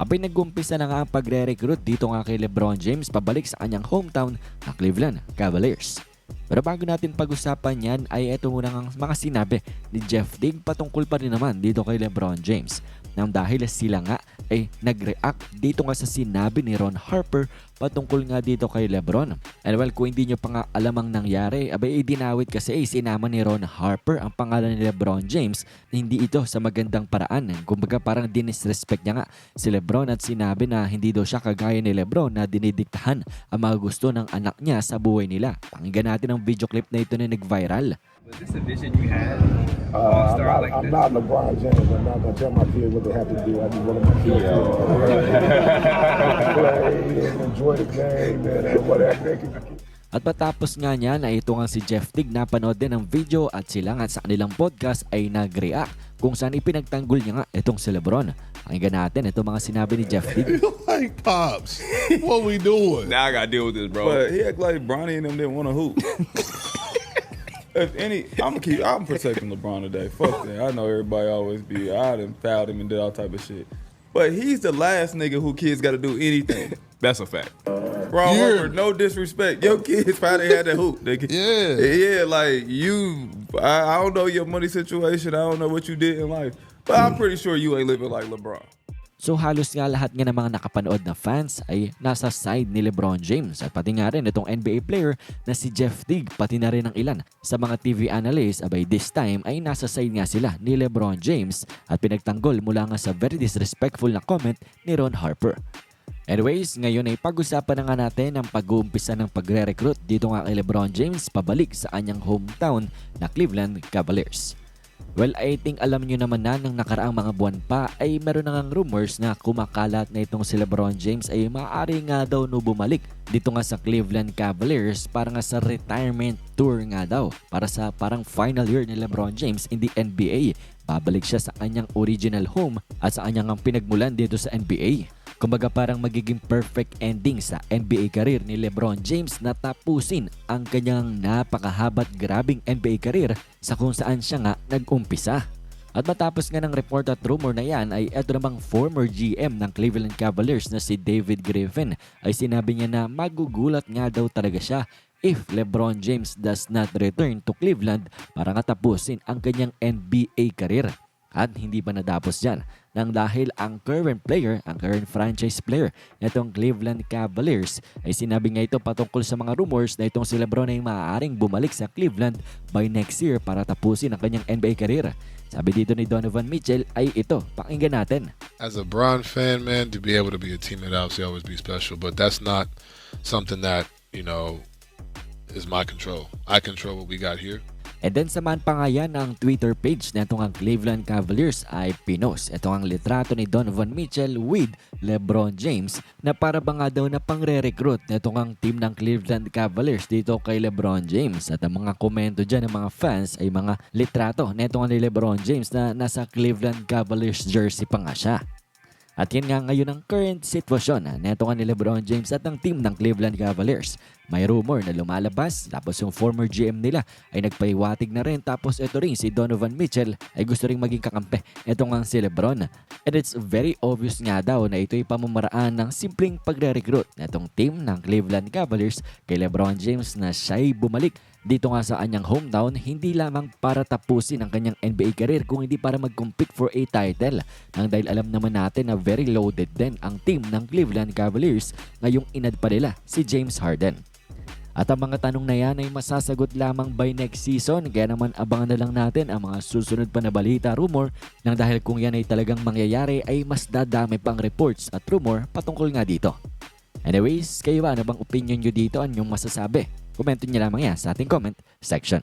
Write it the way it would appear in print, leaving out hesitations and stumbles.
Abay nag-umpisa na nga ang pagre-recruit dito nga kay LeBron James pabalik sa kanyang hometown na Cleveland Cavaliers. Pero bago natin pag-usapan yan ay eto muna ang mga sinabi ni Jeff Teague patungkol pa rin naman dito kay LeBron James. Nang dahil sila nga ay nag-react dito nga sa sinabi ni Ron Harper patungkol nga dito kay LeBron. And well, kung hindi nyo pa nga alam ang nangyari, abay idinawit kasi sinama ni Ron Harper ang pangalan ni LeBron James. Hindi ito sa magandang paraan. Kumbaga parang dinisrespect niya nga si LeBron at sinabi na hindi daw siya kagaya ni LeBron na dinidiktahan ang mga gusto ng anak niya sa buhay nila. Pakinggan natin ang video clip na ito na nag-viral. Was this a vision you had? All-star like I'm this? not LeBron James. I'm not going to tell my kids what they have to do. I just want my kids to play and enjoy the game and whatever they can. At patapos nga niya na ito nga si Jeff Teague napanood din ang video at sila nga sa kanilang podcast ay nag-react kung saan ipinagtanggol niya nga itong si LeBron. Pakinggan natin itong mga sinabi ni Jeff Teague. Like, Pops, what we doing? Now I gotta deal with this, bro. But he act like Bronny and them didn't want to hoop. If any, I'm protecting LeBron today. Fuck that. I know everybody always be, I done fouled him and did all type of shit. But he's the last nigga who kids got to do anything. That's a fact. Ron Yeah. Harper, no disrespect. Your kids probably had to hoop, nigga. Yeah. Yeah, like you, I don't know your money situation. I don't know what you did in life. But I'm pretty sure you ain't living like LeBron. So halos nga lahat nga ng mga nakapanood na fans ay nasa side ni LeBron James at pati nga rin itong NBA player na si Jeff Teague pati na rin ang ilan sa mga TV analysts abay this time ay nasa side nga sila ni LeBron James at pinagtanggol mula nga sa very disrespectful na comment ni Ron Harper. Anyways, ngayon ay pag-usapan na nga natin ang pag-uumpisa ng pagre-recruit dito nga kay LeBron James pabalik sa anyang hometown na Cleveland Cavaliers. Well, I think alam nyo naman na nang nakaraang mga buwan pa ay meron na ngang rumors na kumakalat na itong si LeBron James ay maaari nga daw no bumalik dito nga sa Cleveland Cavaliers para nga sa retirement tour nga daw para sa parang final year ni LeBron James in the NBA. Babalik siya sa kanyang original home at sa kanyang pinagmulan dito sa NBA. Kumbaga parang magiging perfect ending sa NBA career ni LeBron James na tapusin ang kanyang napakahabat grabing NBA career sa kung saan siya nga nag-umpisa. At matapos nga ng report at rumor na yan ay eto namang former GM ng Cleveland Cavaliers na si David Griffin ay sinabi niya na magugulat nga daw talaga siya if LeBron James does not return to Cleveland para nga tapusin ang kanyang NBA career. At hindi pa natapos dyan nang dahil ang current franchise player na itong Cleveland Cavaliers ay sinabi nga ito patungkol sa mga rumors na itong si LeBron ay maaaring bumalik sa Cleveland by next year para tapusin ang kanyang NBA career. Sabi dito ni Donovan Mitchell ay ito, pakinggan natin. As a Bron fan, man, to be able to be a teammate obviously always be special, but that's not something that, is my control. I control what we got here. And then samahan pa nga yan ang Twitter page na itong ang Cleveland Cavaliers ay pinost. Ito ang litrato ni Donovan Mitchell with LeBron James na para ba nga daw na pangre-recruit na itong ang team ng Cleveland Cavaliers dito kay LeBron James. At ang mga komento dyan ng mga fans ay mga litrato na itong ni LeBron James na nasa Cleveland Cavaliers jersey pa nga siya. At yan nga ngayon ang current sitwasyon na ito nga ni LeBron James at ang team ng Cleveland Cavaliers. May rumor na lumalabas tapos yung former GM nila ay nagpaiwatig na rin tapos ito rin si Donovan Mitchell ay gusto rin maging kakampi. Ito nga si LeBron. And it's very obvious nga daw na ito ay pamamaraan ng simpleng pagre-recruit na itong team ng Cleveland Cavaliers kay LeBron James na siya'y bumalik dito nga sa kanyang hometown hindi lamang para tapusin ang kanyang NBA career kung hindi para mag-compete for a title. Nang dahil alam naman natin na very loaded din ang team ng Cleveland Cavaliers ngayong inad pa nila si James Harden. At ang mga tanong na yan ay masasagot lamang by next season kaya naman abangan na lang natin ang mga susunod pa na balita rumor nang dahil kung yan ay talagang mangyayari ay mas dadami pang reports at rumor patungkol nga dito. Anyways, kayo ba ano bang opinion nyo dito? Anyong masasabi? Komento nyo lamang yan sa ating comment section.